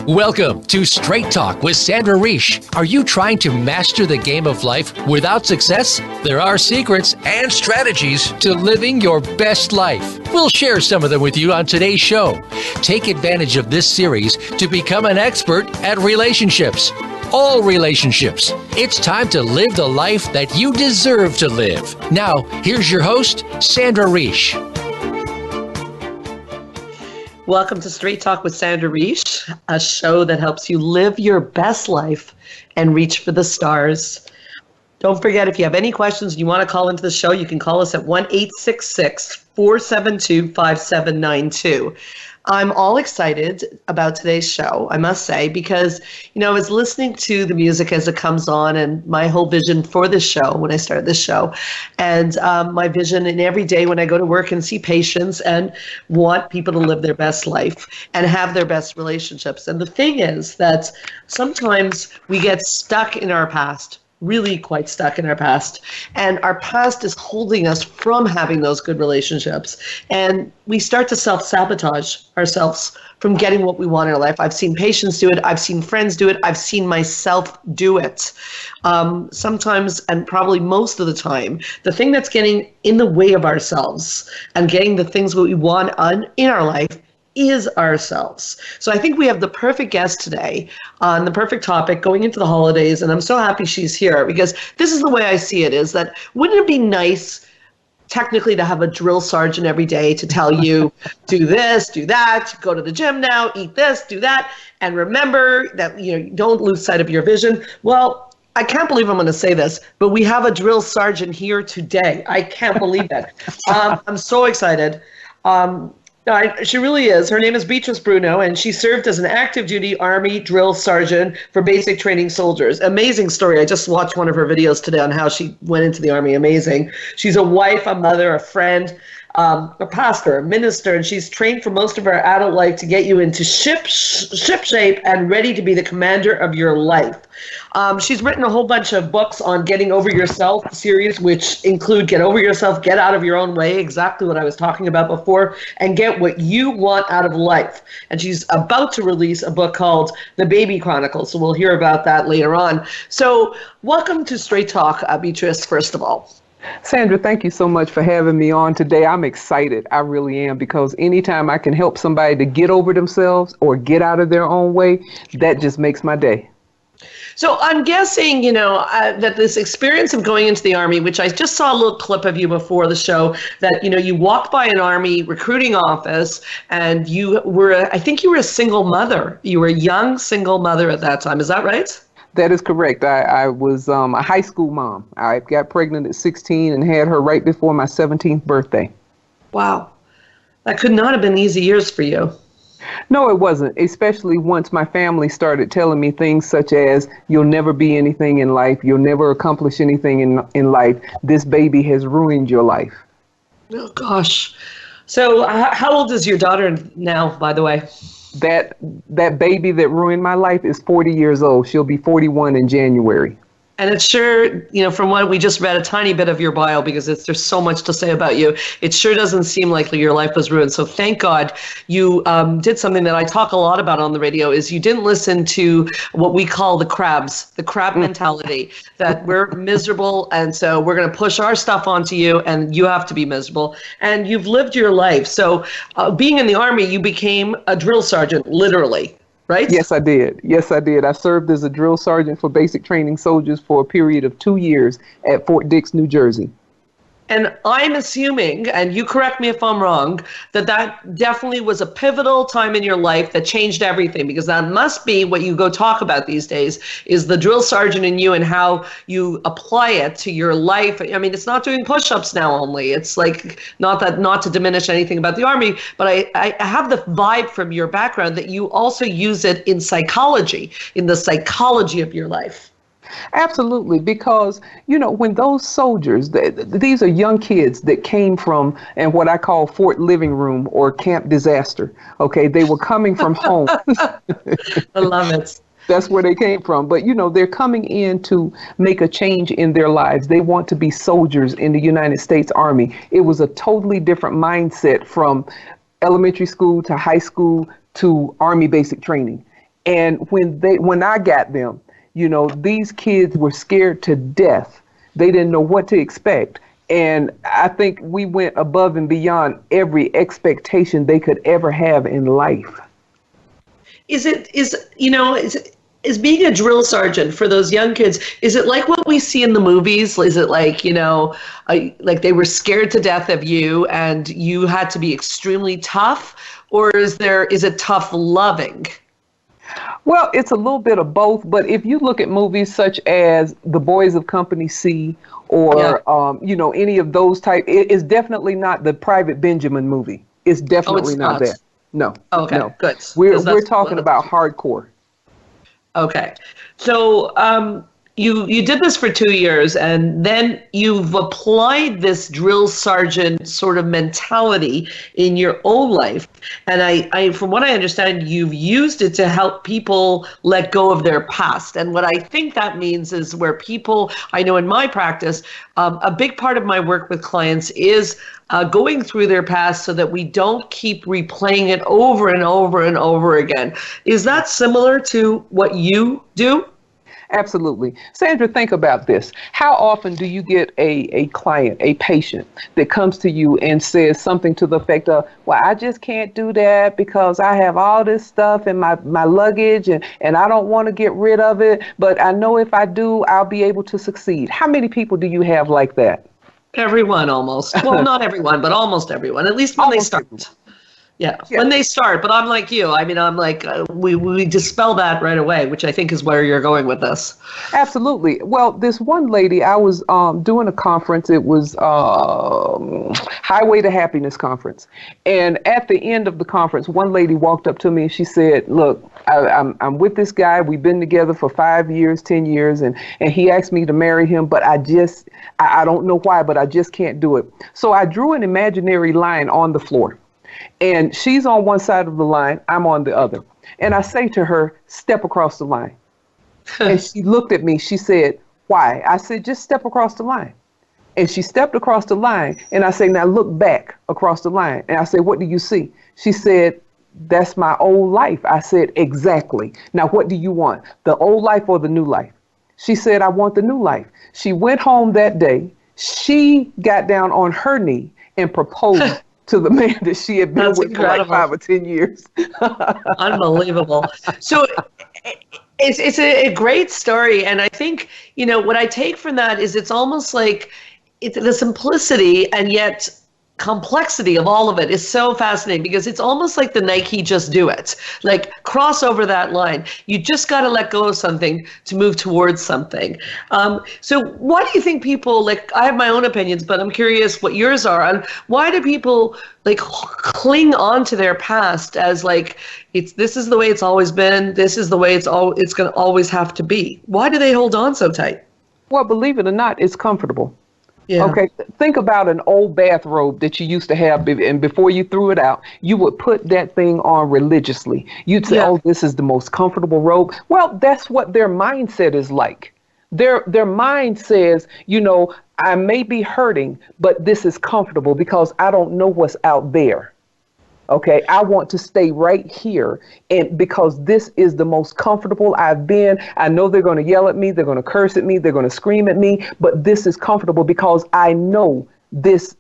Welcome to Straight Talk with Sandra Reish. Are you trying to master the game of life without success? There are secrets and strategies to living your best life. We'll share some of them with you on today's show. Take advantage of this series to become an expert at relationships. All relationships. It's time to live the life that you deserve to live. Now, here's your host, Sandra Reish. Welcome to Straight Talk with Sandra Reish, a show that helps you live your best life and reach for the stars. Don't forget, if you have any questions and you want to call into the show, you can call us at 1-866-472-5792. I'm all excited about today's show, I must say, because, I was listening to the music as it comes on and my whole vision for this show when I started this show, and my vision in every day when I go to work and see patients and want people to live their best life and have their best relationships. And the thing is that sometimes we get stuck in our past. Really quite stuck in our past. And our past is holding us from having those good relationships. And we start to self-sabotage ourselves from getting what we want in our life. I've seen patients do it. I've seen friends do it. I've seen myself do it. Sometimes, and probably most of the time, the thing that's getting in the way of ourselves and getting the things that we want in our life is ourselves. So I think we have the perfect guest today on the perfect topic going into the holidays, and I'm so happy she's here because this is the way I see it, is that wouldn't it be nice technically to have a drill sergeant every day to tell you, do this, do that, go to the gym now, eat this, do that, and remember that don't lose sight of your vision. Well, I can't believe I'm going to say this, but we have a drill sergeant here today. I can't believe that. I'm so excited. She really is. Her name is Beatrice Bruno, and she served as an active duty Army drill sergeant for basic training soldiers. Amazing story. I just watched one of her videos today on how she went into the Army. Amazing. She's a wife, a mother, a friend, a pastor, a minister, and she's trained for most of her adult life to get you into ship shape and ready to be the commander of your life. She's written a whole bunch of books on getting over yourself series, which include Get Over Yourself, Get Out of Your Own Way, exactly what I was talking about before, and Get What You Want Out of Life. And she's about to release a book called The Baby Chronicles, so we'll hear about that later on. So welcome to Straight Talk, Beatrice, first of all. Sandra, thank you so much for having me on today. I'm excited. I really am, because anytime I can help somebody to get over themselves or get out of their own way, that just makes my day. So I'm guessing, that this experience of going into the Army, which I just saw a little clip of you before the show, that, you walked by an Army recruiting office and I think you were a single mother. You were a young single mother at that time. Is that right? That is correct. I was a high school mom. I got pregnant at 16 and had her right before my 17th birthday. Wow. That could not have been easy years for you. No, it wasn't, especially once my family started telling me things such as, you'll never be anything in life, you'll never accomplish anything in life, this baby has ruined your life. Oh, gosh. So how old is your daughter now, by the way? That baby that ruined my life is 40 years old. She'll be 41 in January. And it's sure, from what we just read a tiny bit of your bio, because there's so much to say about you, it sure doesn't seem like your life was ruined. So thank God you did something that I talk a lot about on the radio, is you didn't listen to what we call the crab mentality, that we're miserable. And so we're going to push our stuff onto you and you have to be miserable. And you've lived your life. So being in the Army, you became a drill sergeant, literally. Right? Yes, I did. I served as a drill sergeant for basic training soldiers for a period of 2 years at Fort Dix, New Jersey. And I'm assuming, and you correct me if I'm wrong, that definitely was a pivotal time in your life that changed everything, because that must be what you go talk about these days, is the drill sergeant in you and how you apply it to your life. I mean, it's not doing push-ups now only. It's like, not to diminish anything about the Army, but I have the vibe from your background that you also use it in psychology, in the psychology of your life. Absolutely, because, when those soldiers, these are young kids that came from, and what I call Fort Living Room or Camp Disaster. Okay, they were coming from home. I love it. That's where they came from. But, they're coming in to make a change in their lives. They want to be soldiers in the United States Army. It was a totally different mindset from elementary school to high school to Army basic training. And when I got them, these kids were scared to death. They didn't know what to expect. And I think we went above and beyond every expectation they could ever have in life. Is being a drill sergeant for those young kids, is it like what we see in the movies? Is it like, like they were scared to death of you and you had to be extremely tough? Or is it tough loving? Well, it's a little bit of both, but if you look at movies such as The Boys of Company C or, any of those type, it's definitely not the Private Benjamin movie. It's definitely not that. No. Oh, okay, no. Good. We're talking about hardcore. Okay. So you did this for 2 years, and then you've applied this drill sergeant sort of mentality in your own life. And I from what I understand, you've used it to help people let go of their past. And what I think that means is where people, I know in my practice, a big part of my work with clients is going through their past so that we don't keep replaying it over and over and over again. Is that similar to what you do? Absolutely. Sandra, think about this. How often do you get a client, a patient that comes to you and says something to the effect of, well, I just can't do that because I have all this stuff in my luggage and I don't want to get rid of it, but I know if I do, I'll be able to succeed. How many people do you have like that? Everyone almost. Well, not everyone, but almost everyone, at least when they start. Yeah, when they start. But I'm like you. I mean, I'm like, we dispel that right away, which I think is where you're going with this. Absolutely. Well, this one lady, I was doing a conference. It was Highway to Happiness conference. And at the end of the conference, one lady walked up to me and she said, look, I'm with this guy. We've been together for 5 years, 10 years. And he asked me to marry him, but I don't know why, but I just can't do it. So I drew an imaginary line on the floor. And she's on one side of the line, I'm on the other. And I say to her, step across the line. And she looked at me, she said, why? I said, just step across the line. And she stepped across the line. And I say, now look back across the line. And I say, what do you see? She said, that's my old life. I said, exactly. Now, what do you want? The old life or the new life? She said, I want the new life. She went home that day. She got down on her knee and proposed to the man that she had been with for like 5 or 10 years. Unbelievable. So it's a great story. And I think, what I take from that is it's almost like it's the simplicity and yet complexity of all of it is so fascinating because it's almost like the Nike just do it, like cross over that line. You just got to let go of something to move towards something. So why do you think people, like, I have my own opinions, but I'm curious what yours are on why do people like cling on to their past as like, this is the way it's always been. This is the way it's going to always have to be. Why do they hold on so tight? Well, believe it or not, it's comfortable. Yeah. Okay, think about an old bathrobe that you used to have, and before you threw it out, you would put that thing on religiously. You'd say, oh, this is the most comfortable robe. Well, that's what their mindset is like. Their mind says, I may be hurting, but this is comfortable because I don't know what's out there. Okay, I want to stay right here, and because this is the most comfortable I've been. I know they're going to yell at me, they're going to curse at me, they're going to scream at me, but this is comfortable because I know this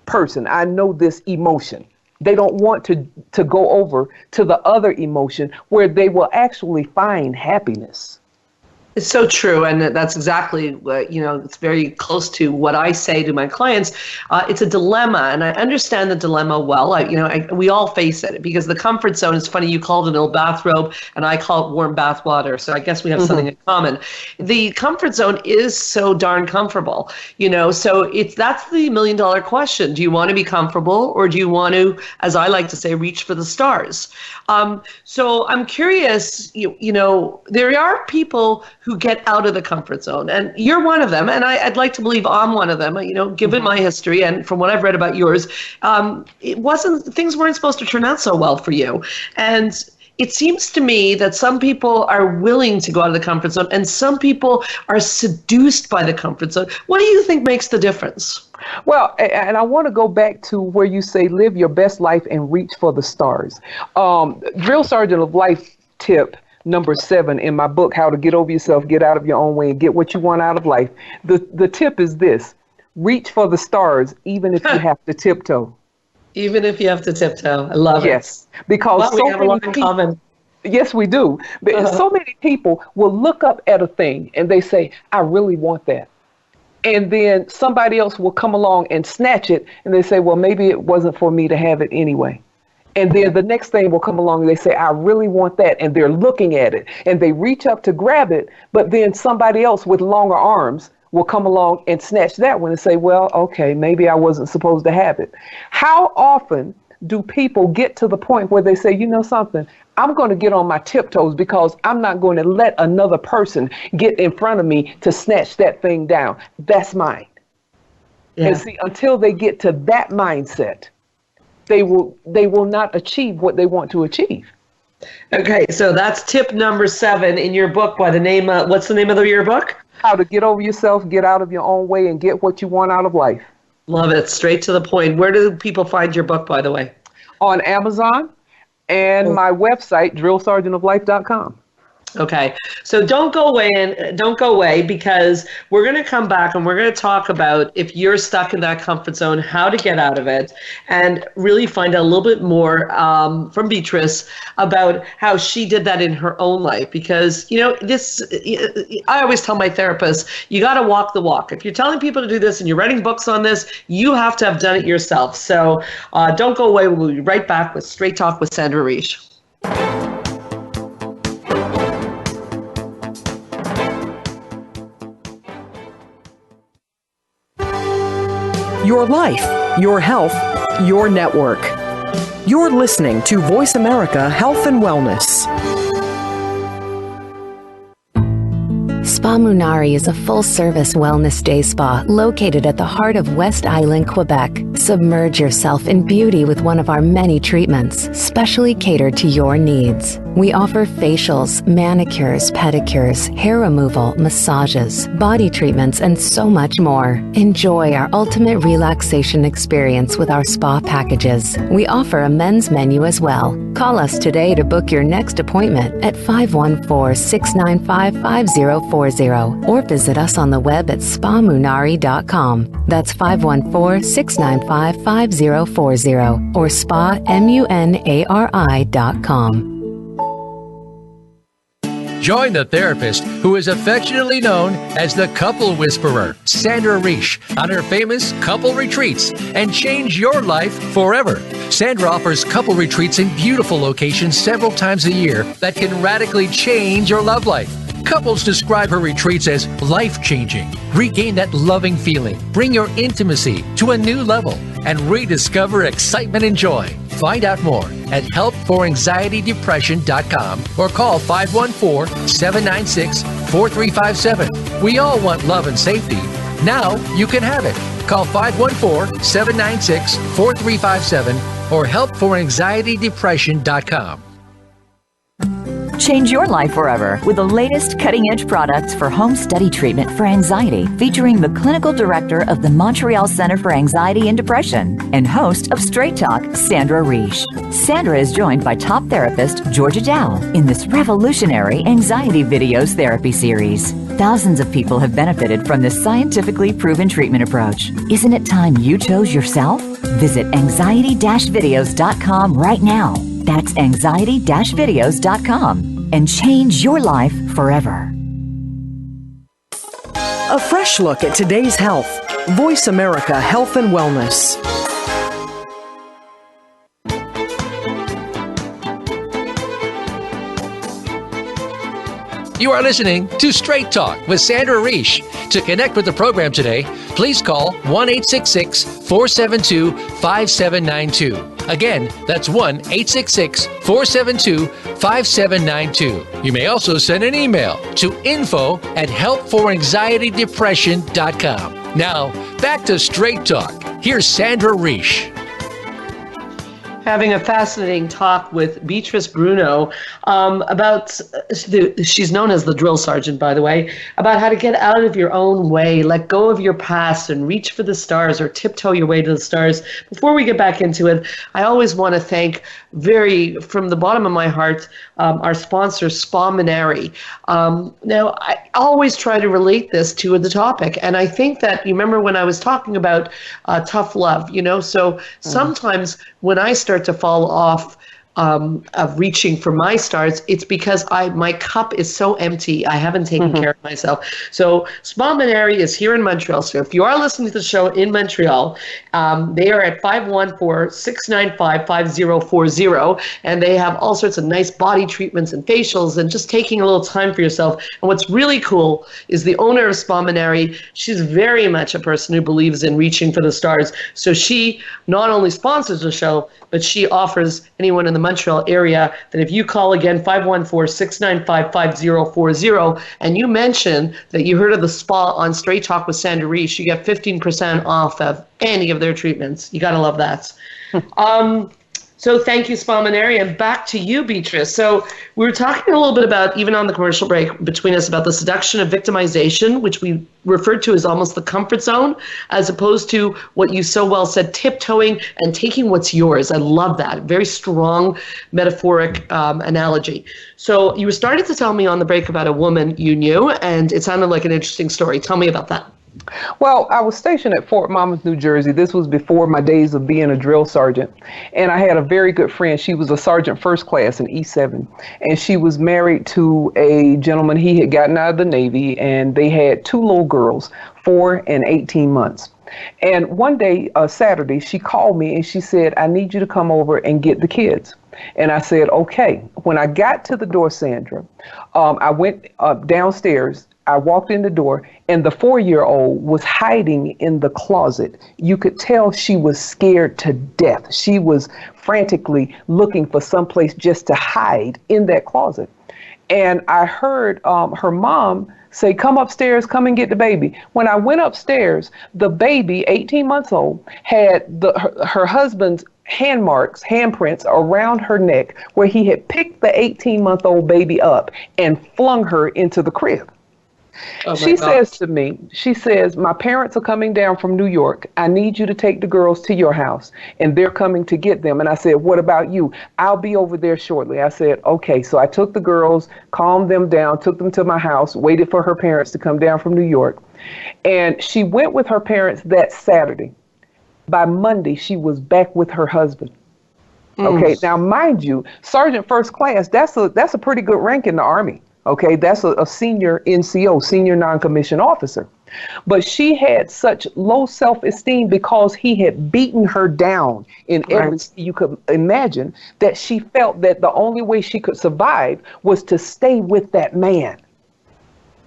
person, I know this emotion. They don't want to go over to the other emotion where they will actually find happiness. It's so true, and that's exactly what, it's very close to what I say to my clients. It's a dilemma, and I understand the dilemma well. We all face it because the comfort zone, it's funny, you call it an old bathrobe, and I call it warm bath water, so I guess we have something in common. The comfort zone is so darn comfortable, so that's the $1 million question. Do you want to be comfortable, or do you want to, as I like to say, reach for the stars? So I'm curious, there are people who get out of the comfort zone, and you're one of them, and I'd like to believe I'm one of them, given my history and from what I've read about yours. Things weren't supposed to turn out so well for you, and it seems to me that some people are willing to go out of the comfort zone and some people are seduced by the comfort zone. What do you think makes the difference? Well, and I want to go back to where you say live your best life and reach for the stars. Drill Sergeant of Life tip number 7 in my book, How to Get Over Yourself, Get Out of Your Own Way, and Get What You Want Out of Life. The tip is this: reach for the stars, even if you have to tiptoe. Even if you have to tiptoe. I love it. Yes, because Well, so we have a many lot in people, common. yes, we do. But so many people will look up at a thing and they say, I really want that. And then somebody else will come along and snatch it, and they say, well, maybe it wasn't for me to have it anyway. And then the next thing will come along and they say, I really want that. And they're looking at it and they reach up to grab it. But then somebody else with longer arms will come along and snatch that one and say, well, okay, maybe I wasn't supposed to have it. How often do people get to the point where they say, you know something, I'm going to get on my tiptoes because I'm not going to let another person get in front of me to snatch that thing down. That's mine. Yeah. And see, until they get to that mindset, they will not achieve what they want to achieve. Okay, so that's tip number 7 in your book by the name, what's the name of your book? How to Get Over Yourself, Get Out of Your Own Way, and Get What You Want Out of Life. Love it. Straight to the point. Where do people find your book, by the way? On Amazon and my website, drillsergeantoflife.com. Okay, so don't go away because we're going to come back and we're going to talk about if you're stuck in that comfort zone, how to get out of it, and really find out a little bit more from Beatrice about how she did that in her own life. Because, you know, I always tell my therapist, you got to walk the walk. If you're telling people to do this and you're writing books on this, you have to have done it yourself. So don't go away. We'll be right back with Straight Talk with Sandra Reish. Your life, your health, your network. You're listening to Voice America Health and Wellness. Spa Munari is a full-service wellness day spa located at the heart of West Island, Quebec. Submerge yourself in beauty with one of our many treatments, specially catered to your needs. We offer facials, manicures, pedicures, hair removal, massages, body treatments, and so much more. Enjoy our ultimate relaxation experience with our spa packages. We offer a men's menu as well. Call us today to book your next appointment at 514-695-5040 or visit us on the web at spamunari.com. That's 514-695-5040 or spamunari.com. Join the therapist who is affectionately known as the Couple Whisperer, Sandra Reish, on her famous couple retreats and change your life forever. Sandra offers couple retreats in beautiful locations several times a year that can radically change your love life. Couples describe her retreats as life-changing. Regain that loving feeling, bring your intimacy to a new level, and rediscover excitement and joy. Find out more at helpforanxietydepression.com or call 514-796-4357. We all want love and safety. Now you can have it. Call 514-796-4357 or helpforanxietydepression.com. Change your life forever with the latest cutting-edge products for home study treatment for anxiety, featuring the clinical director of the Montreal Center for Anxiety and Depression and host of Straight Talk, Sandra Reish. Sandra is joined by top therapist Georgia Dow in this revolutionary anxiety videos therapy series. Thousands of people have benefited from this scientifically proven treatment approach. Isn't it time you chose yourself? Visit anxiety-videos.com right now. That's anxiety-videos.com and change your life forever. A fresh look at today's health. Voice America Health and Wellness. You are listening to Straight Talk with Sandra Reish. To connect with the program today, please call 1-866-472-5792. Again, that's 1-866-472-5792. You may also send an email to info@helpforanxietydepression.com. Now, back to Straight Talk. Here's Sandra Reish. having a fascinating talk with Beatrice Bruno about, she's known as the drill sergeant, by the way, about how to get out of your own way, let go of your past and reach for the stars or tiptoe your way to the stars. Before we get back into it, I always want to thank from the bottom of my heart, our sponsor, Spa Minari. Now, I always try to relate this to the topic, and I think that, you remember when I was talking about tough love, so sometimes when I start to fall off of reaching for my stars, it's because my cup is so empty. I haven't taken care of myself. So Spa Minari is here in Montreal. So if you are listening to the show in Montreal, they are at 514-695-5040, and they have all sorts of nice body treatments and facials and just taking a little time for yourself. And what's really cool is the owner of Spa Minari, she's very much a person who believes in reaching for the stars. So she not only sponsors the show, but she offers anyone in the Montreal area that if you call again 514-695-5040 and you mention that you heard of the spa on Straight Talk with Sandra Reich, you get 15% off of any of their treatments. You got to love that. So thank you, Spa Minari, and back to you, Beatrice. So we were talking a little bit about, even on the commercial break between us, about the seduction of victimization, which we referred to as almost the comfort zone, as opposed to what you so well said, tiptoeing and taking what's yours. I love that. Very strong metaphoric analogy. So you were starting to tell me on the break about a woman you knew, and it sounded like an interesting story. Tell me about that. Well, I was stationed at Fort Monmouth, New Jersey. This was before my days of being a drill sergeant. And I had a very good friend. She was a sergeant first class in E7. And she was married to a gentleman. He had gotten out of the Navy, and they had two little girls, 4 and 18 months. And one day, Saturday, she called me and she said, I need you to come over and get the kids. And I said, okay. When I got to the door, Sandra, I went downstairs. I walked in the door, and the 4-year-old was hiding in the closet. You could tell she was scared to death. She was frantically looking for someplace just to hide in that closet. And I heard her mom say, come upstairs, come and get the baby. When I went upstairs, the baby, 18 months old, had her husband's handprints around her neck, where he had picked the 18-month-old baby up and flung her into the crib. She says to me, she says, my parents are coming down from New York. I need you to take the girls to your house, and they're coming to get them. And I said, what about you? I'll be over there shortly. I said, okay. So I took the girls, calmed them down, took them to my house, waited for her parents to come down from New York. And she went with her parents that Saturday. By Monday, she was back with her husband. Okay. Now, mind you, Sergeant First Class, that's a pretty good rank in the Army. Okay, that's a senior NCO, senior non-commissioned officer. But she had such low self-esteem because he had beaten her down in every way you could imagine, that she felt that the only way she could survive was to stay with that man.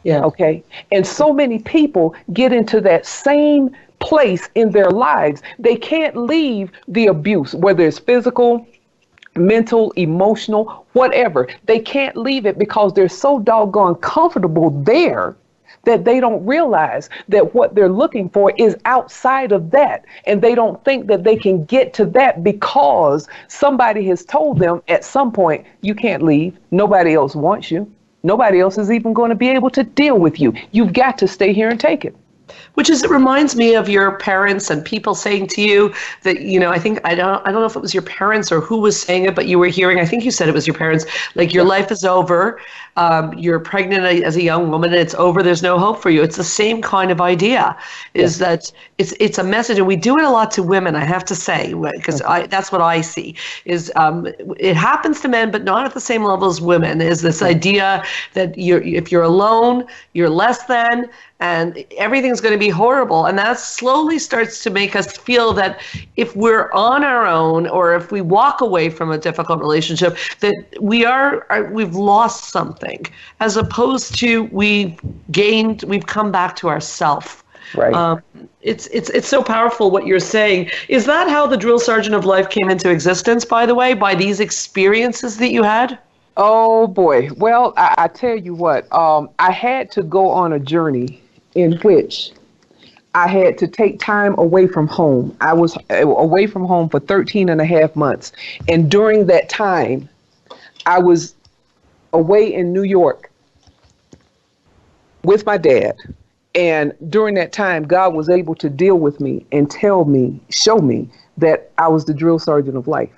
Yeah. Okay. And so many people get into that same place in their lives. They can't leave the abuse, whether it's physical, mental, emotional, whatever. They can't leave it because they're so doggone comfortable there that they don't realize that what they're looking for is outside of that. And they don't think that they can get to that because somebody has told them at some point, you can't leave. Nobody else wants you. Nobody else is even going to be able to deal with you. You've got to stay here and take it. Which is, it reminds me of your parents and people saying to you that, I think, I don't know if it was your parents or who was saying it, but you were hearing, I think you said it was your parents, like your life is over, you're pregnant as a young woman and it's over, there's no hope for you. It's the same kind of idea, is that it's a message, and we do it a lot to women, I have to say, because that's what I see, is it happens to men, but not at the same level as women, is this idea that if you're alone, you're less than, and everything's going to be horrible. And that slowly starts to make us feel that if we're on our own, or if we walk away from a difficult relationship, that we've lost something, as opposed to we've come back to ourself. Right. It's so powerful what you're saying. Is that how the Drill Sergeant of Life came into existence, by the way, by these experiences that you had? Oh boy. Well, I tell you what, I had to go on a journey in which I had to take time away from home. I was away from home for 13 and a half months. And during that time, I was away in New York with my dad. And during that time, God was able to deal with me and tell me, show me that I was the drill sergeant of life.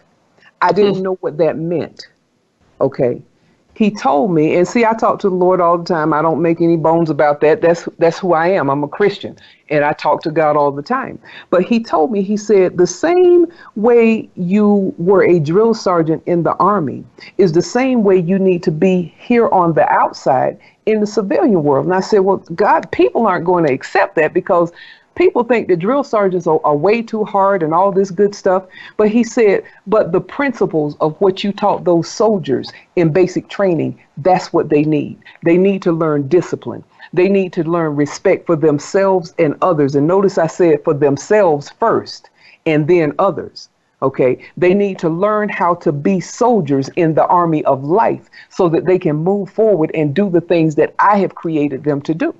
I didn't know what that meant. Okay. He told me, and see, I talk to the Lord all the time. I don't make any bones about that. That's who I am. I'm a Christian, and I talk to God all the time. But he told me, he said, the same way you were a drill sergeant in the Army is the same way you need to be here on the outside in the civilian world. And I said, well, God, people aren't going to accept that because people think that drill sergeants are way too hard and all this good stuff. But he said, but the principles of what you taught those soldiers in basic training, that's what they need. They need to learn discipline. They need to learn respect for themselves and others. And notice I said for themselves first and then others. Okay, they need to learn how to be soldiers in the army of life so that they can move forward and do the things that I have created them to do.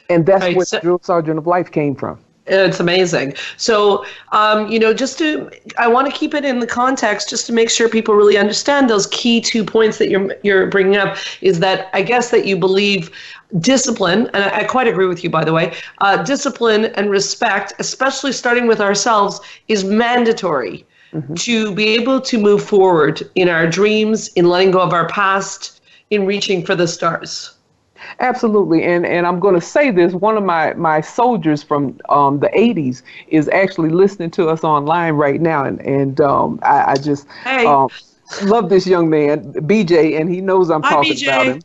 And that's Right, where so- the drill sergeant of life came from. It's amazing. So, I want to keep it in the context just to make sure people really understand those key 2 points that you're bringing up is that I guess that you believe discipline, and I quite agree with you, by the way, discipline and respect, especially starting with ourselves, is mandatory to be able to move forward in our dreams, in letting go of our past, in reaching for the stars. Absolutely. And I'm going to say this. One of my soldiers from the 80s is actually listening to us online right now. And I just love this young man, BJ, and he knows I'm talking BJ. about him.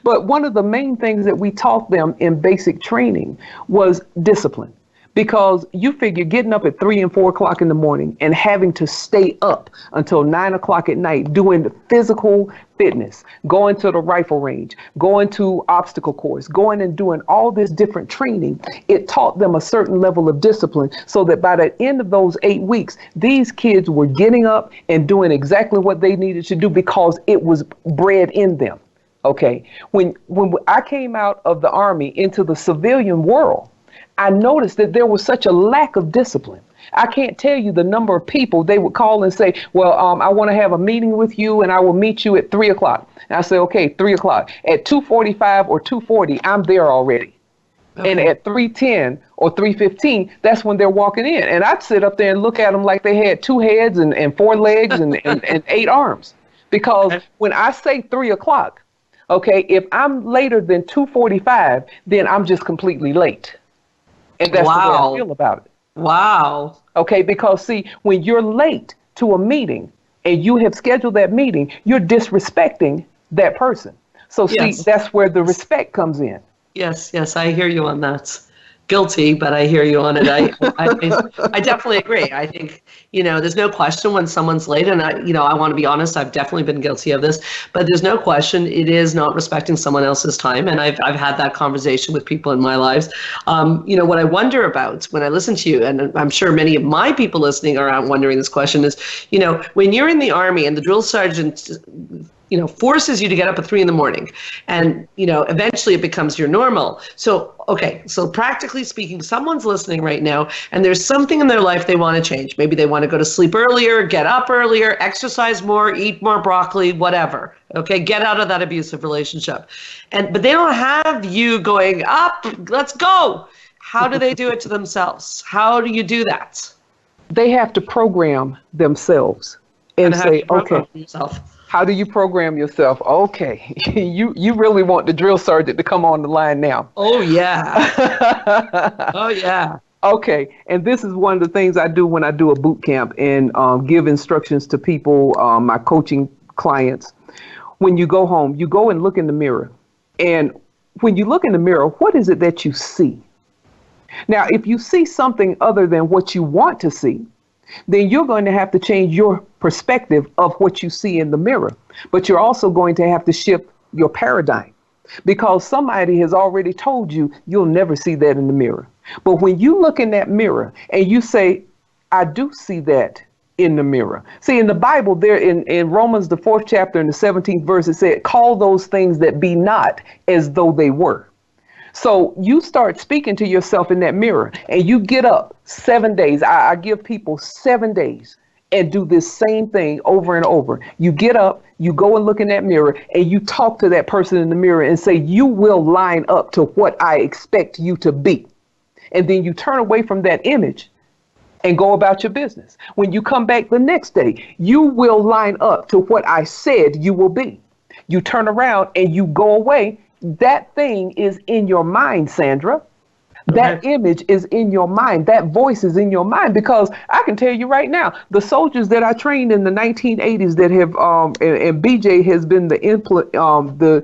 But one of the main things that we taught them in basic training was discipline. Because you figure getting up at 3 and 4 o'clock in the morning and having to stay up until 9 o'clock at night doing the physical fitness, going to the rifle range, going to obstacle course, going and doing all this different training, it taught them a certain level of discipline so that by the end of those 8 weeks, these kids were getting up and doing exactly what they needed to do because it was bred in them. Okay. When I came out of the Army into the civilian world, I noticed that there was such a lack of discipline. I can't tell you the number of people they would call and say, well, I want to have a meeting with you and I will meet you at 3 o'clock. And I say, okay, 3 o'clock. At 2:45 or 2:40, I'm there already. Okay. And at 3:10 or 3:15, that's when they're walking in. And I'd sit up there and look at them like they had 2 heads and 4 legs and 8 arms. Because when I say 3 o'clock, okay, if I'm later than 2:45, then I'm just completely late. And that's the way I feel about it. Wow. Okay, because see, when you're late to a meeting and you have scheduled that meeting, you're disrespecting that person. So see, that's where the respect comes in. Yes, I hear you on that. Guilty, but I hear you on it. I definitely agree. I think, there's no question when someone's late, and I want to be honest, I've definitely been guilty of this, but there's no question it is not respecting someone else's time. And I've had that conversation with people in my lives. What I wonder about when I listen to you, and I'm sure many of my people listening are out wondering this question is, when you're in the Army and the drill sergeant forces you to get up at 3 a.m. and, eventually it becomes your normal. So practically speaking, someone's listening right now and there's something in their life they want to change. Maybe they want to go to sleep earlier, get up earlier, exercise more, eat more broccoli, whatever. Okay. Get out of that abusive relationship. But they don't have you going up, let's go. How do they do it to themselves? How do you do that? They have to program themselves and say, okay. Themselves. How do you program yourself? Okay, you really want the drill sergeant to come on the line now. Oh, yeah. Oh, yeah. Okay, and this is one of the things I do when I do a boot camp and give instructions to people, my coaching clients. When you go home, you go and look in the mirror. And when you look in the mirror, what is it that you see? Now, if you see something other than what you want to see, then you're going to have to change your perspective of what you see in the mirror. But you're also going to have to shift your paradigm because somebody has already told you you'll never see that in the mirror. But when you look in that mirror and you say, I do see that in the mirror. See, in the Bible, there in Romans, the 4th chapter and the 17th verse, it said, call those things that be not as though they were. So you start speaking to yourself in that mirror and you get up 7 days. I give people 7 days and do this same thing over and over. You get up, you go and look in that mirror and you talk to that person in the mirror and say, you will line up to what I expect you to be. And then you turn away from that image and go about your business. When you come back the next day, you will line up to what I said you will be. You turn around and you go away. That thing is in your mind, Sandra. That image is in your mind. That voice is in your mind, because I can tell you right now, the soldiers that I trained in the 1980s that have, and BJ has been the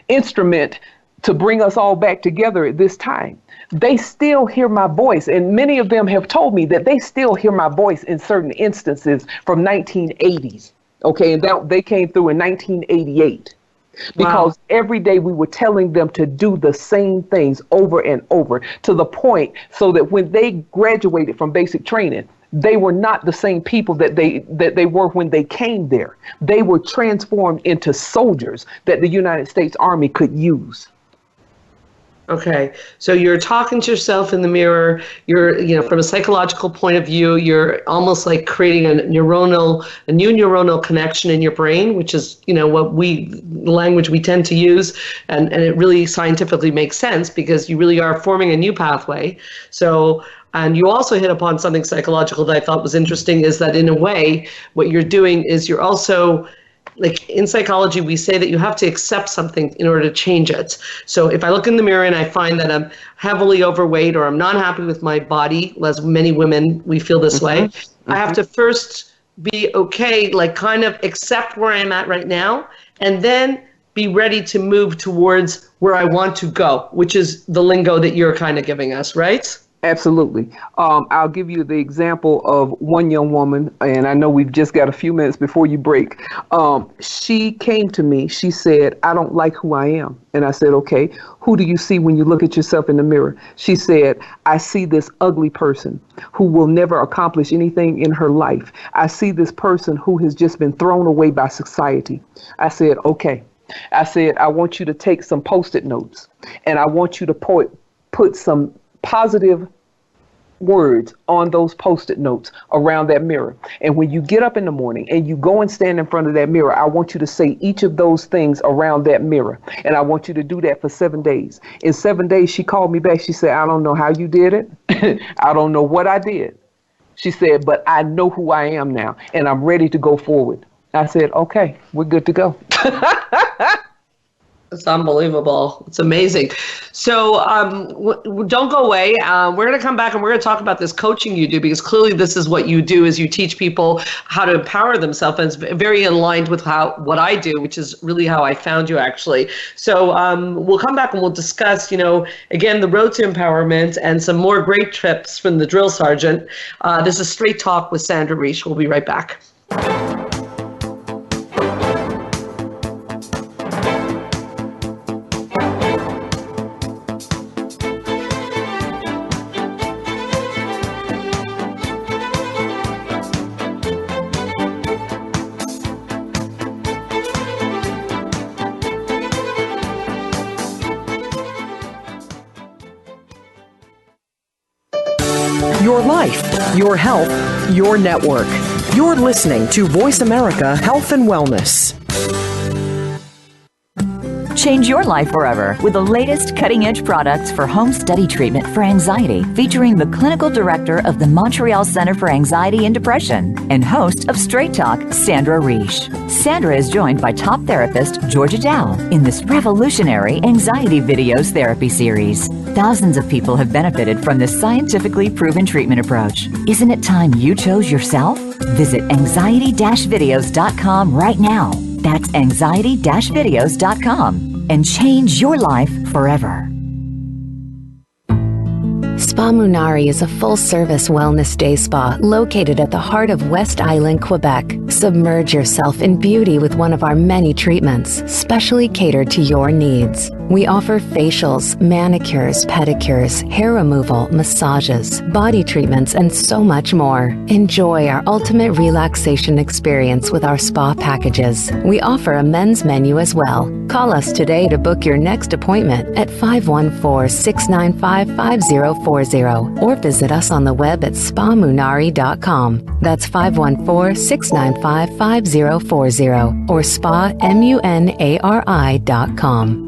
instrument to bring us all back together at this time. They still hear my voice. And many of them have told me that they still hear my voice in certain instances from 1980s. Okay. And that they came through in 1988. Because every day we were telling them to do the same things over and over, to the point so that when they graduated from basic training, they were not the same people that they were when they came there. They were transformed into soldiers that the United States Army could use. Okay, so you're talking to yourself in the mirror. You're, from a psychological point of view, you're almost like creating a new neuronal connection in your brain, which is, the language we tend to use, and it really scientifically makes sense because you really are forming a new pathway. So, and you also hit upon something psychological that I thought was interesting, is that in a way, what you're doing is you're also, like in psychology, we say that you have to accept something in order to change it. So if I look in the mirror and I find that I'm heavily overweight or I'm not happy with my body, as many women, we feel this way, I have to first be okay, like kind of accept where I'm at right now, and then be ready to move towards where I want to go, which is the lingo that you're kind of giving us, right? Absolutely. I'll give you the example of one young woman, and I know we've just got a few minutes before you break. She came to me. She said, I don't like who I am. And I said, okay, who do you see when you look at yourself in the mirror? She said, I see this ugly person who will never accomplish anything in her life. I see this person who has just been thrown away by society. I said, okay. I said, I want you to take some Post-it notes, and I want you to put some positive words on those Post-it notes around that mirror. And when you get up in the morning and you go and stand in front of that mirror, I want you to say each of those things around that mirror. And I want you to do that for 7 days. In 7 days, she called me back. She said, I don't know how you did it. I don't know what I did. She said, but I know who I am now, and I'm ready to go forward. I said, okay, we're good to go. It's unbelievable. It's amazing. So don't go away. We're going to come back and we're going to talk about this coaching you do, because clearly this is what you do, is you teach people how to empower themselves. And it's very aligned with what I do, which is really how I found you, actually. So we'll come back and we'll discuss, again, the road to empowerment and some more great tips from the drill sergeant. This is Straight Talk with Sandra Reich. We'll be right back. Your life, your health, your network. You're listening to Voice America Health and Wellness. Change your life forever with the latest cutting-edge products for home study treatment for anxiety, featuring the clinical director of the Montreal Center for Anxiety and Depression and host of Straight Talk, Sandra Reich. Sandra is joined by top therapist Georgia Dow in this revolutionary anxiety videos therapy series. Thousands of people have benefited from this scientifically proven treatment approach. Isn't it time you chose yourself? Visit anxiety-videos.com right now. That's anxiety-videos.com and change your life forever. Spa Munari is a full-service wellness day spa located at the heart of West Island, Quebec. Submerge yourself in beauty with one of our many treatments, specially catered to your needs. We offer facials, manicures, pedicures, hair removal, massages, body treatments, and so much more. Enjoy our ultimate relaxation experience with our spa packages. We offer a men's menu as well. Call us today to book your next appointment at 514-695-5040 or visit us on the web at spamunari.com. That's 514-695-5040 or spamunari.com.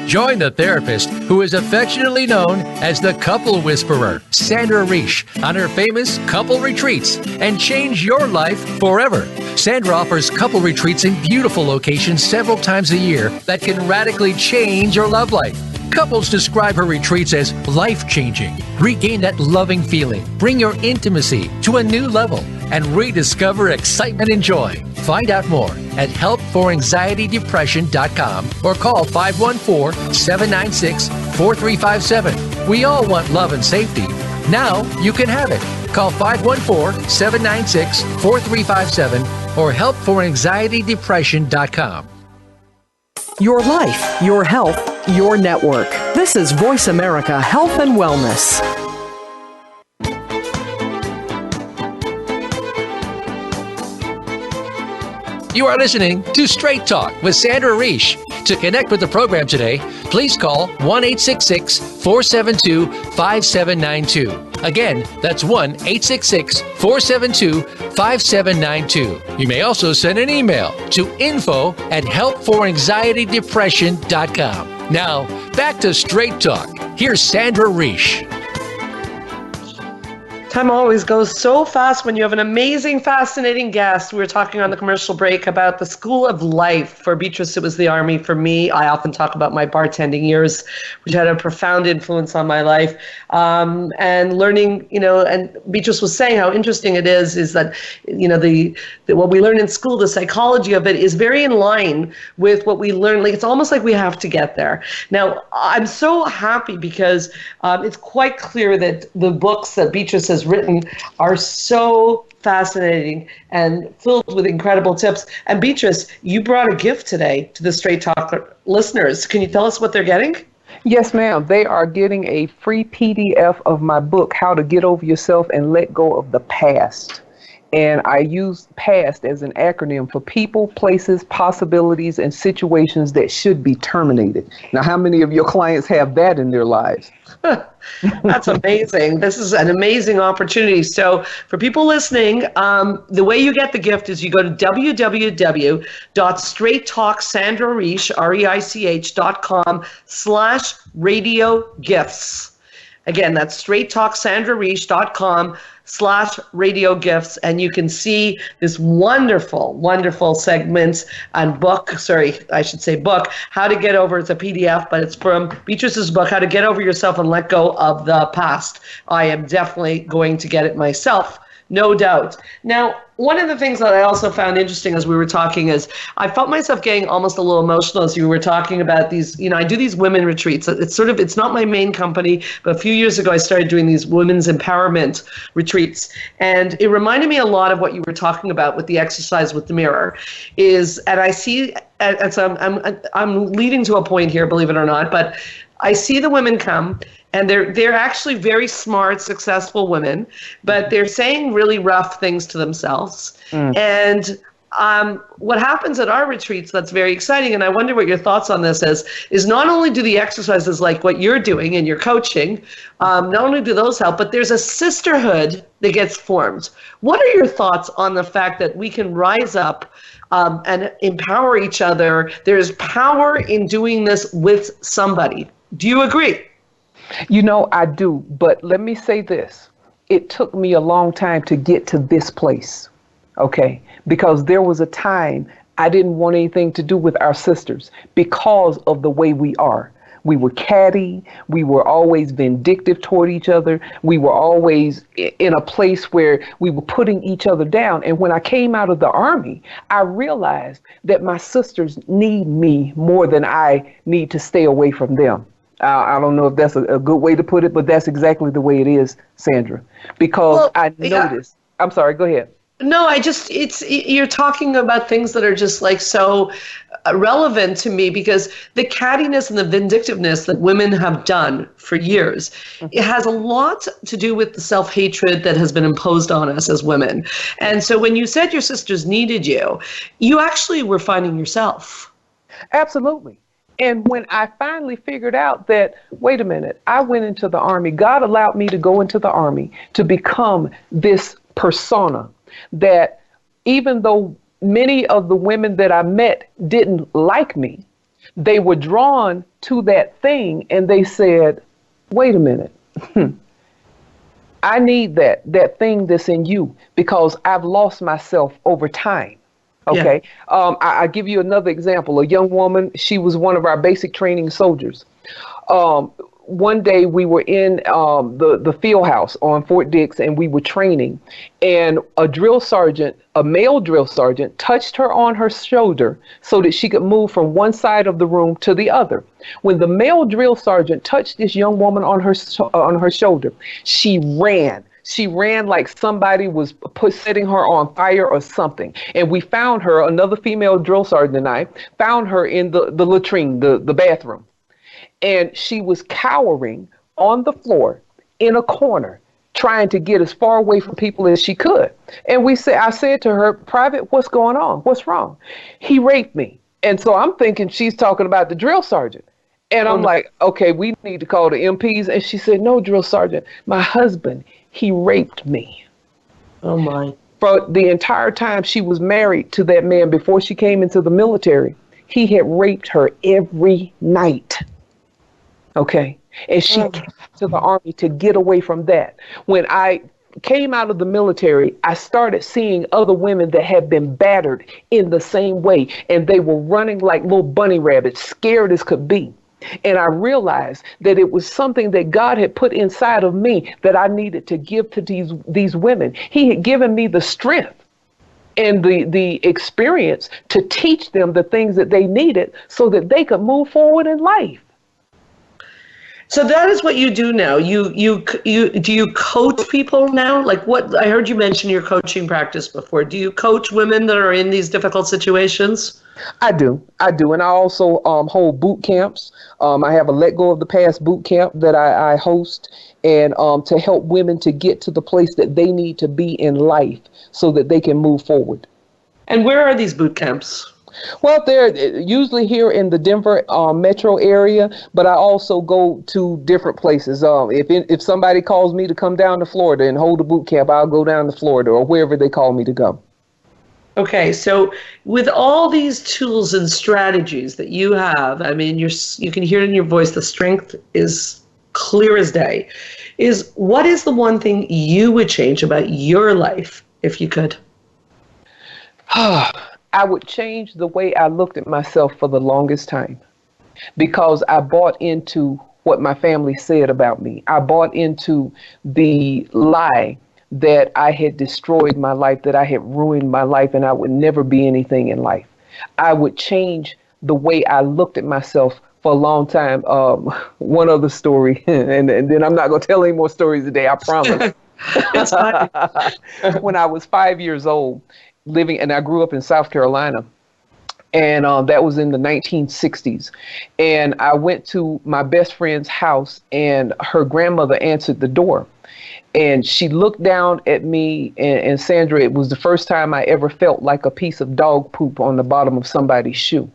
Join the therapist who is affectionately known as the Couple Whisperer, Sandra Reish, on her famous couple retreats and change your life forever. Sandra offers couple retreats in beautiful locations several times a year that can radically change your love life. Couples describe her retreats as life-changing. Regain that loving feeling, bring your intimacy to a new level, and rediscover excitement and joy. Find out more at helpforanxietydepression.com or call 514-796-4357. We all want love and safety. Now you can have it. Call 514-796-4357 or helpforanxietydepression.com. Your life, your health, your network. This is Voice America Health and Wellness. You are listening to Straight Talk with Sandra Reish. To connect with the program today, please call 1-866-472-5792. Again, that's 1-866-472-5792. You may also send an email to info@helpforanxietydepression.com. Now, back to Straight Talk. Here's Sandra Reish. Time always goes so fast when you have an amazing, fascinating guest. We were talking on the commercial break about the school of life. For Beatrice, it was the Army. For me, I often talk about my bartending years, which had a profound influence on my life. And learning, and Beatrice was saying how interesting it is that, the what we learn in school, the psychology of it is very in line with what we learn. Like, it's almost like we have to get there. Now, I'm so happy because it's quite clear that the books that Beatrice has written are so fascinating and filled with incredible tips. And Beatrice, you brought a gift today to the Straight Talk listeners. Can you tell us what they're getting? Yes, ma'am. They are getting a free PDF of my book, How to Get Over Yourself and Let Go of the Past. And I use PAST as an acronym for people, places, possibilities, and situations that should be terminated. Now, how many of your clients have that in their lives? That's amazing. This is an amazing opportunity. So for people listening, the way you get the gift is you go to www.straighttalksandrareish.com/radio gifts. Again, that's straighttalksandrareish.com/radio gifts. And you can see this wonderful, wonderful segments and book, book, How to Get Over. It's a PDF, but it's from Beatrice's book, How to Get Over Yourself and Let Go of the Past. I am definitely going to get it myself. No doubt. Now, one of the things that I also found interesting as we were talking is I felt myself getting almost a little emotional as you were talking about these, I do these women retreats. It's not my main company, but a few years ago I started doing these women's empowerment retreats. And it reminded me a lot of what you were talking about with the exercise with the mirror and I see, and so I'm leading to a point here, believe it or not, but I see the women come, and they're actually very smart, successful women, but they're saying really rough things to themselves. And what happens at our retreats that's very exciting, and I wonder what your thoughts on this is not only do the exercises like what you're doing and your coaching, not only do those help, but there's a sisterhood that gets formed. What are your thoughts on the fact that we can rise up and empower each other? There's power in doing this with somebody. Do you agree? I do, but let me say this. It took me a long time to get to this place, okay? Because there was a time I didn't want anything to do with our sisters because of the way we are. We were catty. We were always vindictive toward each other. We were always in a place where we were putting each other down. And when I came out of the Army, I realized that my sisters need me more than I need to stay away from them. I don't know if that's a good way to put it, but that's exactly the way it is, Sandra, because I noticed. Yeah. I'm sorry, go ahead. No, you're talking about things that are just like so relevant to me because the cattiness and the vindictiveness that women have done for years, it has a lot to do with the self-hatred that has been imposed on us as women. And so when you said your sisters needed you, you actually were finding yourself. Absolutely. And when I finally figured out that, wait a minute, I went into the Army. God allowed me to go into the Army to become this persona that even though many of the women that I met didn't like me, they were drawn to that thing and they said, wait a minute, I need that thing that's in you because I've lost myself over time. Okay. Yeah. I give you another example. A young woman, she was one of our basic training soldiers. One day we were in the field house on Fort Dix and we were training, and a drill sergeant, a male drill sergeant, touched her on her shoulder so that she could move from one side of the room to the other. When the male drill sergeant touched this young woman on her shoulder, she ran. She ran like somebody was setting her on fire or something. And we found her, another female drill sergeant and I, found her in the latrine, the bathroom. And she was cowering on the floor in a corner, trying to get as far away from people as she could. And I said to her, Private, what's going on? What's wrong? He raped me. And so I'm thinking she's talking about the drill sergeant. And I'm like, okay, we need to call the MPs. And she said, no, drill sergeant, my husband, he raped me. Oh my. For the entire time she was married to that man before she came into the military, he had raped her every night. Okay. And she came to the Army to get away from that. When I came out of the military, I started seeing other women that had been battered in the same way. And they were running like little bunny rabbits, scared as could be. And I realized that it was something that God had put inside of me that I needed to give to these women. He had given me the strength and the experience to teach them the things that they needed so that they could move forward in life. So that is what you do now. Do you coach people now? Like what I heard you mention your coaching practice before. Do you coach women that are in these difficult situations? I do. And I also hold boot camps. I have a Let Go of the Past boot camp that I host, and to help women to get to the place that they need to be in life so that they can move forward. And where are these boot camps? Well, they're usually here in the Denver metro area, but I also go to different places. If somebody calls me to come down to Florida and hold a boot camp, I'll go down to Florida or wherever they call me to go. Okay, so with all these tools and strategies that you have, I mean, you can hear it in your voice, the strength is clear as day. What is the one thing you would change about your life if you could? I would change the way I looked at myself for the longest time because I bought into what my family said about me. I bought into the lie that I had destroyed my life, that I had ruined my life, and I would never be anything in life. I would change the way I looked at myself for a long time. One other story, and then I'm not going to tell any more stories today, I promise. It's fine. When I was 5 years old, and I grew up in South Carolina, and that was in the 1960s. And I went to my best friend's house, and her grandmother answered the door. And she looked down at me, and Sandra, it was the first time I ever felt like a piece of dog poop on the bottom of somebody's shoe.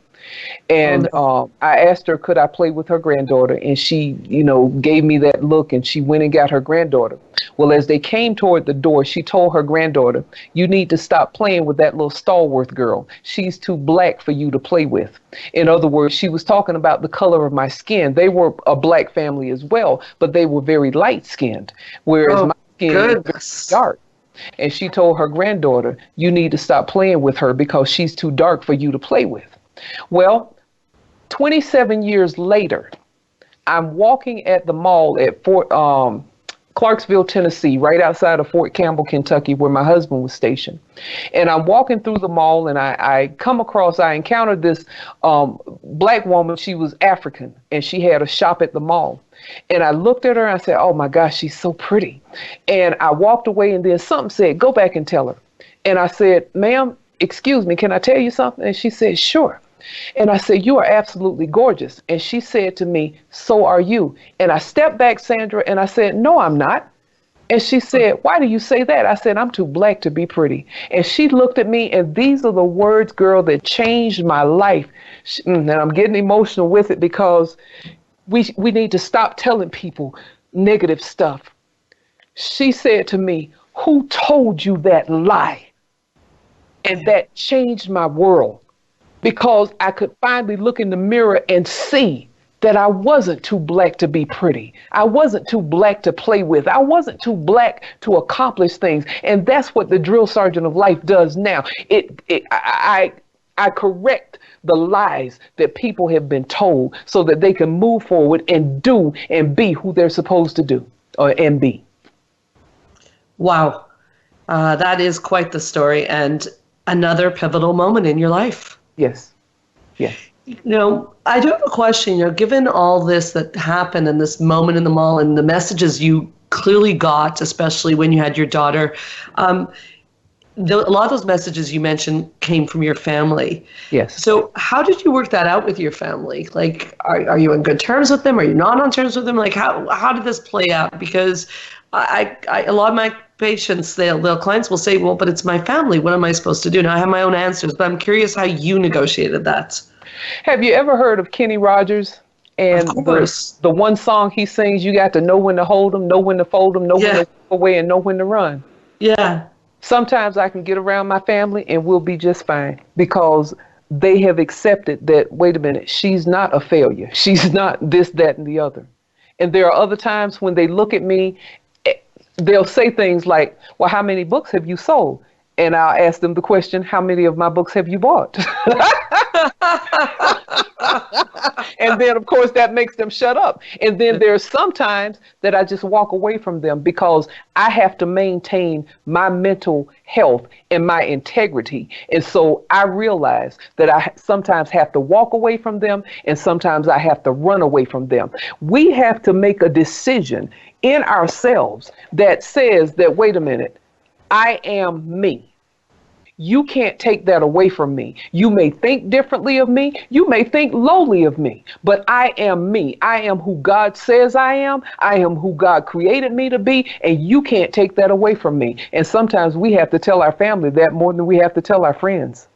And I asked her, could I play with her granddaughter? And she, gave me that look, and she went and got her granddaughter. Well, as they came toward the door, she told her granddaughter, you need to stop playing with that little Stallworth girl. She's too black for you to play with. In other words, she was talking about the color of my skin. They were a black family as well, but they were very light skinned, whereas my skin was very dark. And she told her granddaughter, you need to stop playing with her because she's too dark for you to play with. Well, 27 years later, I'm walking at the mall at Clarksville, Tennessee, right outside of Fort Campbell, Kentucky, where my husband was stationed. And I'm walking through the mall, and I encountered this black woman. She was African, and she had a shop at the mall. And I looked at her, and I said, oh my gosh, she's so pretty. And I walked away, and then something said, go back and tell her. And I said, ma'am, excuse me, can I tell you something? And she said, sure. And I said, you are absolutely gorgeous. And she said to me, so are you. And I stepped back, Sandra, and I said, no, I'm not. And she said, why do you say that? I said, I'm too black to be pretty. And she looked at me, and these are the words, girl, that changed my life. And I'm getting emotional with it because we need to stop telling people negative stuff. She said to me, who told you that lie? And that changed my world because I could finally look in the mirror and see that I wasn't too black to be pretty. I wasn't too black to play with. I wasn't too black to accomplish things. And that's what the drill sergeant of life does now. I correct the lies that people have been told so that they can move forward and do and be who they're supposed to do and be. Wow. That is quite the story and another pivotal moment in your life. Yes. Yes. You know, I do have a question. You know, given all this that happened in this moment in the mall and the messages you clearly got, especially when you had your daughter, a lot of those messages you mentioned came from your family. Yes. So how did you work that out with your family? Like, are you on good terms with them? Are you not on terms with them? Like, how did this play out? Because a lot of my patients, clients will say, well, but it's my family. What am I supposed to do? Now I have my own answers, but I'm curious how you negotiated that. Have you ever heard of Kenny Rogers? And the one song he sings, you got to know when to hold them, know when to fold them, know when to walk away, and know when to run. Yeah. Sometimes I can get around my family and we'll be just fine because they have accepted that, wait a minute, she's not a failure. She's not this, that, and the other. And there are other times when they look at me, they'll say things like, well, how many books have you sold? And I'll ask them the question, how many of my books have you bought? And then, of course, that makes them shut up. And then there's sometimes that I just walk away from them because I have to maintain my mental health and my integrity. And so I realize that I sometimes have to walk away from them and sometimes I have to run away from them. We have to make a decision in ourselves that says that, wait a minute, I am me. You can't take that away from me. You may think differently of me. You may think lowly of me, but I am me. I am who God says I am. I am who God created me to be, and you can't take that away from me. And sometimes we have to tell our family that more than we have to tell our friends.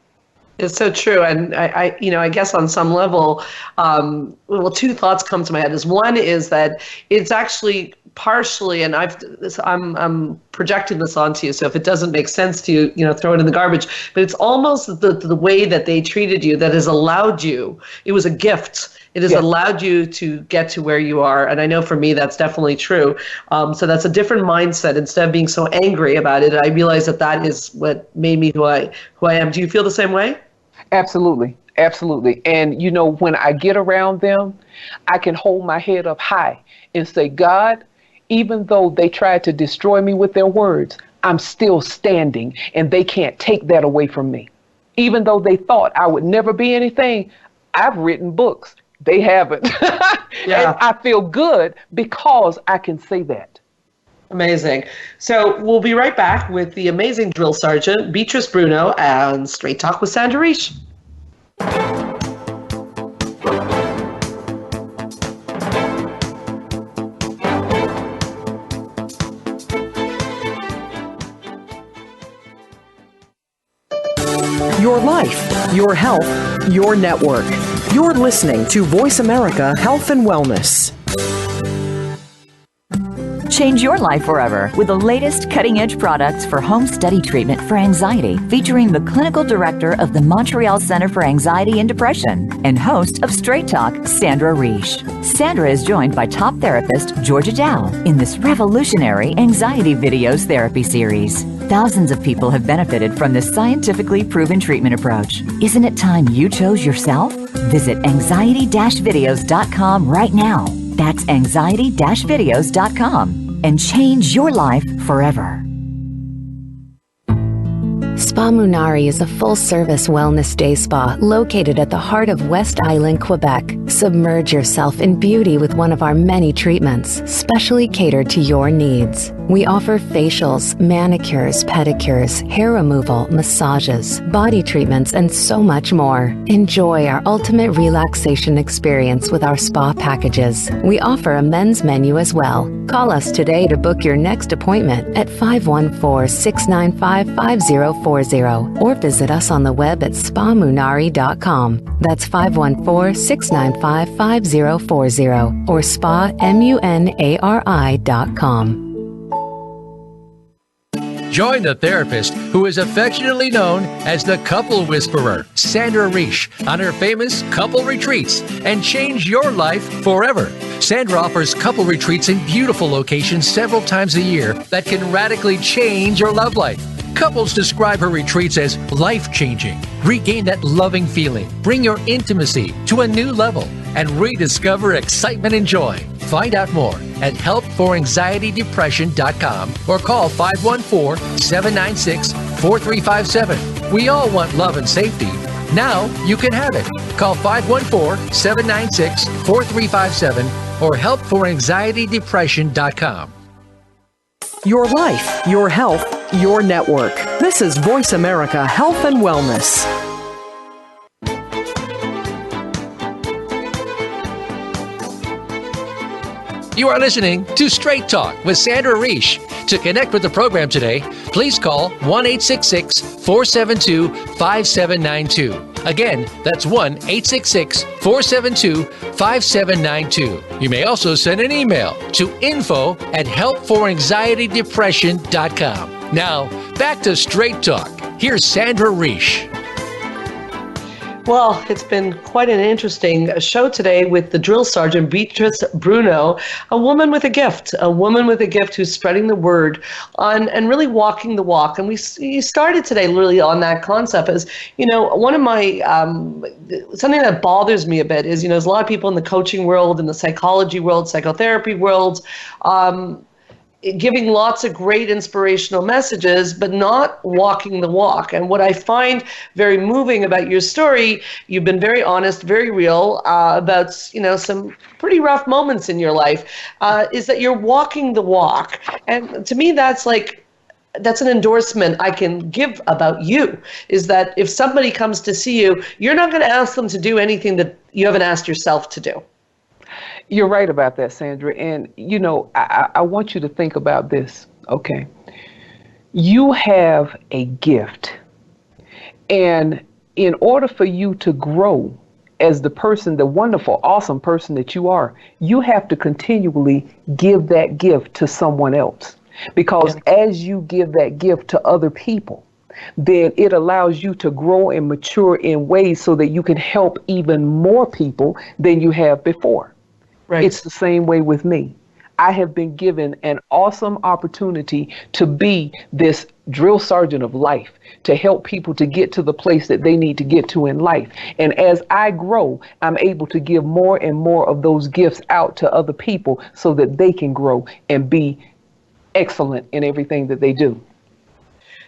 It's so true. And I guess on some level, two thoughts come to my head. One is that it's actually partially, and I'm projecting this onto you. So if it doesn't make sense to you, throw it in the garbage. But it's almost the way that they treated you that has allowed you. It was a gift. It has allowed you to get to where you are. And I know for me, that's definitely true. So that's a different mindset. Instead of being so angry about it, I realize that is what made me who I am. Do you feel the same way? Absolutely. Absolutely. And, when I get around them, I can hold my head up high and say, God, even though they tried to destroy me with their words, I'm still standing and they can't take that away from me. Even though they thought I would never be anything, I've written books. They haven't. And I feel good because I can say that. Amazing. So we'll be right back with the amazing drill sergeant, Beatrice Bruno, and Straight Talk with Sandra Reich. Your life, your health, your network. You're listening to Voice America Health and Wellness. Change your life forever with the latest cutting-edge products for home study treatment for anxiety, featuring the clinical director of the Montreal Center for Anxiety and Depression and host of Straight Talk, Sandra Reich. Sandra is joined by top therapist Georgia Dow in this revolutionary anxiety videos therapy series. Thousands of people have benefited from this scientifically proven treatment approach. Isn't it time you chose yourself? Visit anxiety-videos.com right now. That's anxiety-videos.com and change your life forever. Spa Munari is a full-service wellness day spa located at the heart of West Island, Quebec. Submerge yourself in beauty with one of our many treatments, specially catered to your needs. We offer facials, manicures, pedicures, hair removal, massages, body treatments, and so much more. Enjoy our ultimate relaxation experience with our spa packages. We offer a men's menu as well. Call us today to book your next appointment at 514-695-5040 or visit us on the web at spamunari.com. That's 514-695-5040 or spamunari.com. Join the therapist who is affectionately known as the Couple Whisperer, Sandra Reish, on her famous couple retreats and change your life forever. Sandra offers couple retreats in beautiful locations several times a year that can radically change your love life. Couples describe her retreats as life-changing. Regain that loving feeling, bring your intimacy to a new level, and rediscover excitement and joy. Find out more at helpforanxietydepression.com or call 514-796-4357. We all want love and safety. Now you can have it. Call 514-796-4357 or helpforanxietydepression.com. Your life, your health, your network. This is Voice America Health and Wellness. You are listening to Straight Talk with Sandra Reish. To connect with the program today, please call 1-866-472-5792. Again, that's 1-866-472-5792. You may also send an email to info@helpforanxietydepression.com. Now, back to Straight Talk. Here's Sandra Reish. Well, it's been quite an interesting show today with the drill sergeant, Beatrice Bruno, a woman with a gift who's spreading the word on and really walking the walk. And we started today really on that concept as, one of my, something that bothers me a bit is, there's a lot of people in the coaching world, in the psychology world, psychotherapy world, giving lots of great inspirational messages, but not walking the walk. And what I find very moving about your story, you've been very honest, very real about, some pretty rough moments in your life, is that you're walking the walk. And to me, that's an endorsement I can give about you, is that if somebody comes to see you, you're not going to ask them to do anything that you haven't asked yourself to do. You're right about that, Sandra. And, I want you to think about this, okay? You have a gift. And in order for you to grow as the person, the wonderful, awesome person that you are, you have to continually give that gift to someone else. Because as you give that gift to other people, then it allows you to grow and mature in ways so that you can help even more people than you have before. Right. It's the same way with me. I have been given an awesome opportunity to be this drill sergeant of life, to help people to get to the place that they need to get to in life. And as I grow, I'm able to give more and more of those gifts out to other people so that they can grow and be excellent in everything that they do.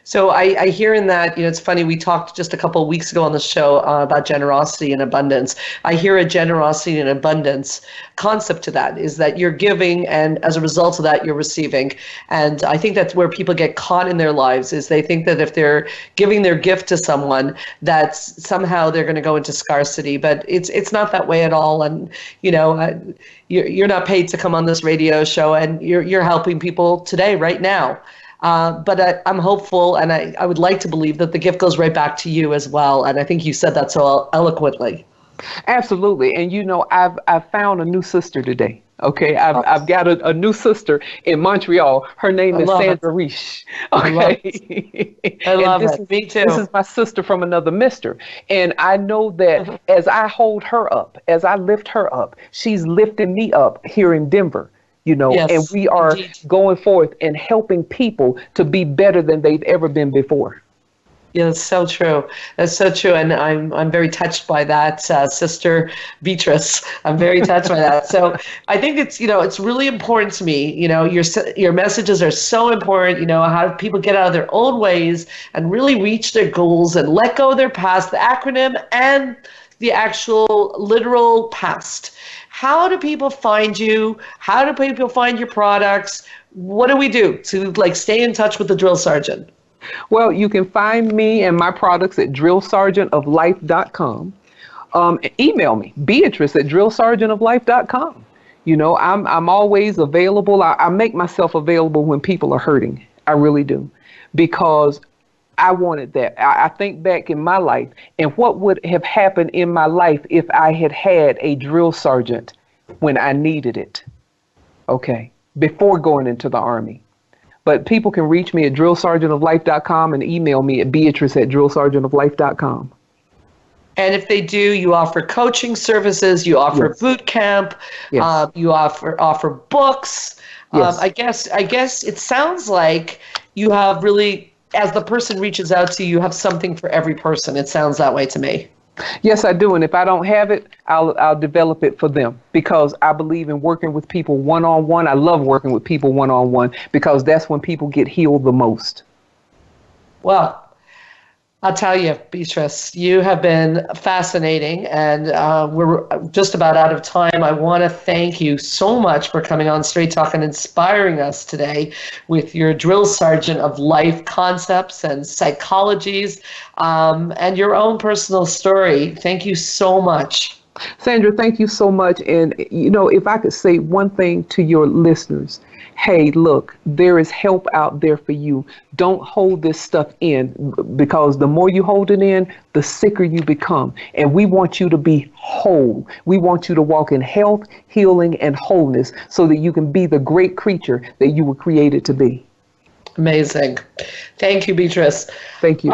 So I hear in that, it's funny, we talked just a couple of weeks ago on the show about generosity and abundance. I hear a generosity and abundance concept to that, is that you're giving, and as a result of that, you're receiving. And I think that's where people get caught in their lives, is they think that if they're giving their gift to someone, that somehow they're going to go into scarcity. But it's not that way at all. And, you're not paid to come on this radio show, and you're helping people today, right now. But I'm hopeful, and I would like to believe that the gift goes right back to you as well. And I think you said that so eloquently. Absolutely. And, I've found a new sister today. Okay, I've got a new sister in Montreal. Her name is Sandra Reish. Okay, I love it. Me too. This is my sister from another mister, and I know that as I hold her up, as I lift her up, she's lifting me up here in Denver. Yes, and we are indeed going forth and helping people to be better than they've ever been before. Yeah, that's so true. That's so true, and I'm very touched by that, Sister Beatrice. I'm very touched by that. So I think it's it's really important to me. Your messages are so important. How people get out of their old ways and really reach their goals and let go of their past. The acronym and the actual literal past. How do people find you? How do people find your products? What do we do to like stay in touch with the drill sergeant? Well, you can find me and my products at drillsergeantoflife.com. Email me, Beatrice at drillsergeantoflife.com. You know, I'm always available. I make myself available when people are hurting. I really do, because I wanted that. I think back in my life and what would have happened in my life if I had had a drill sergeant when I needed it. Okay, before going into the Army. But people can reach me at drillsergeantoflife.com and email me at Beatrice at drillsergeantoflife.com. And if they do, you offer coaching services, you offer boot camp, you offer books. Yes. I guess it sounds like you have really, as the person reaches out to you, you have something for every person. It sounds that way to me. Yes, I do. And if I don't have it, I'll develop it for them, because I believe in working with people one-on-one. I love working with people one-on-one because that's when people get healed the most. Well, I'll tell you, Beatrice, you have been fascinating, and we're just about out of time. I want to thank you so much for coming on Straight Talk and inspiring us today with your drill sergeant of life concepts and psychologies, and your own personal story. Thank you so much. Sandra, thank you so much. And, you know, if I could say one thing to your listeners, hey, look, there is help out there for you. Don't hold this stuff in, because the more you hold it in, the sicker you become. And we want you to be whole. We want you to walk in health, healing, and wholeness so that you can be the great creature that you were created to be. Amazing. Thank you, Beatrice. Thank you.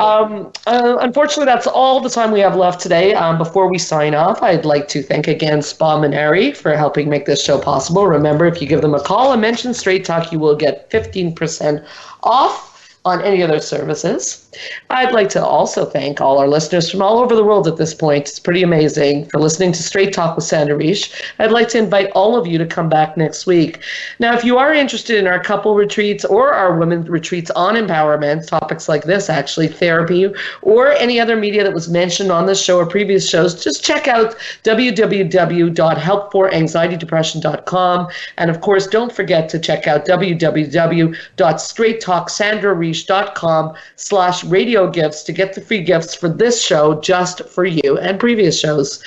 Unfortunately, that's all the time we have left today. Before we sign off, I'd like to thank again Spa Minari for helping make this show possible. Remember, if you give them a call and mention Straight Talk, you will get 15% off on any of their services. I'd like to also thank all our listeners from all over the world at this point. It's pretty amazing, for listening to Straight Talk with Sandra Reish. I'd like to invite all of you to come back next week. Now, if you are interested in our couple retreats or our women's retreats on empowerment, topics like this, actually, therapy, or any other media that was mentioned on this show or previous shows, just check out www.helpforanxietydepression.com. And of course, don't forget to check out www.straighttalksandrareish.com/radio gifts to get the free gifts for this show just for you and previous shows.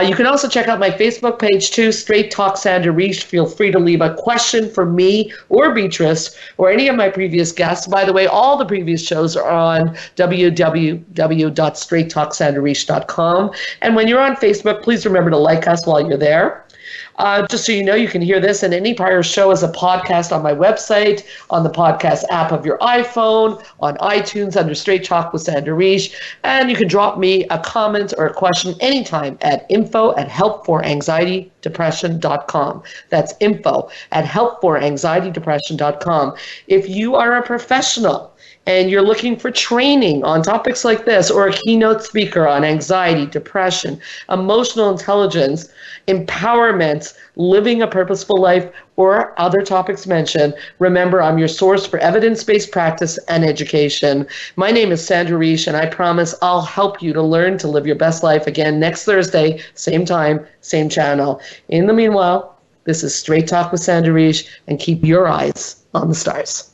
You can also check out my Facebook page too, Straight Talk Sandra Reish. Feel free to leave a question for me or Beatrice or any of my previous guests. By the way, all the previous shows are on www.straighttalksandrareish.com. And when you're on Facebook, please remember to like us while you're there. Just so you know, you can hear this and any prior show as a podcast on my website, on the podcast app of your iPhone, on iTunes under Straight Talk with Sandra Reish. And you can drop me a comment or a question anytime at info@helpforanxietydepression.com. That's info@helpforanxietydepression.com. If you are a professional and you're looking for training on topics like this, or a keynote speaker on anxiety, depression, emotional intelligence, empowerment, living a purposeful life, or other topics mentioned, remember, I'm your source for evidence-based practice and education. My name is Sandra Reish, and I promise I'll help you to learn to live your best life again next Thursday, same time, same channel. In the meanwhile, this is Straight Talk with Sandra Reish, and keep your eyes on the stars.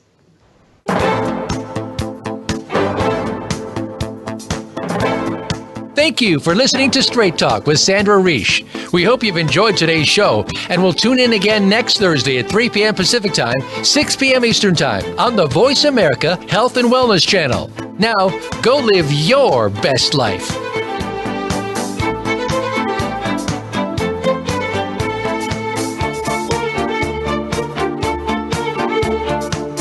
Thank you for listening to Straight Talk with Sandra Reish. We hope you've enjoyed today's show, and we'll tune in again next Thursday at 3 p.m. Pacific Time, 6 p.m. Eastern Time on the Voice America Health and Wellness Channel. Now, go live your best life.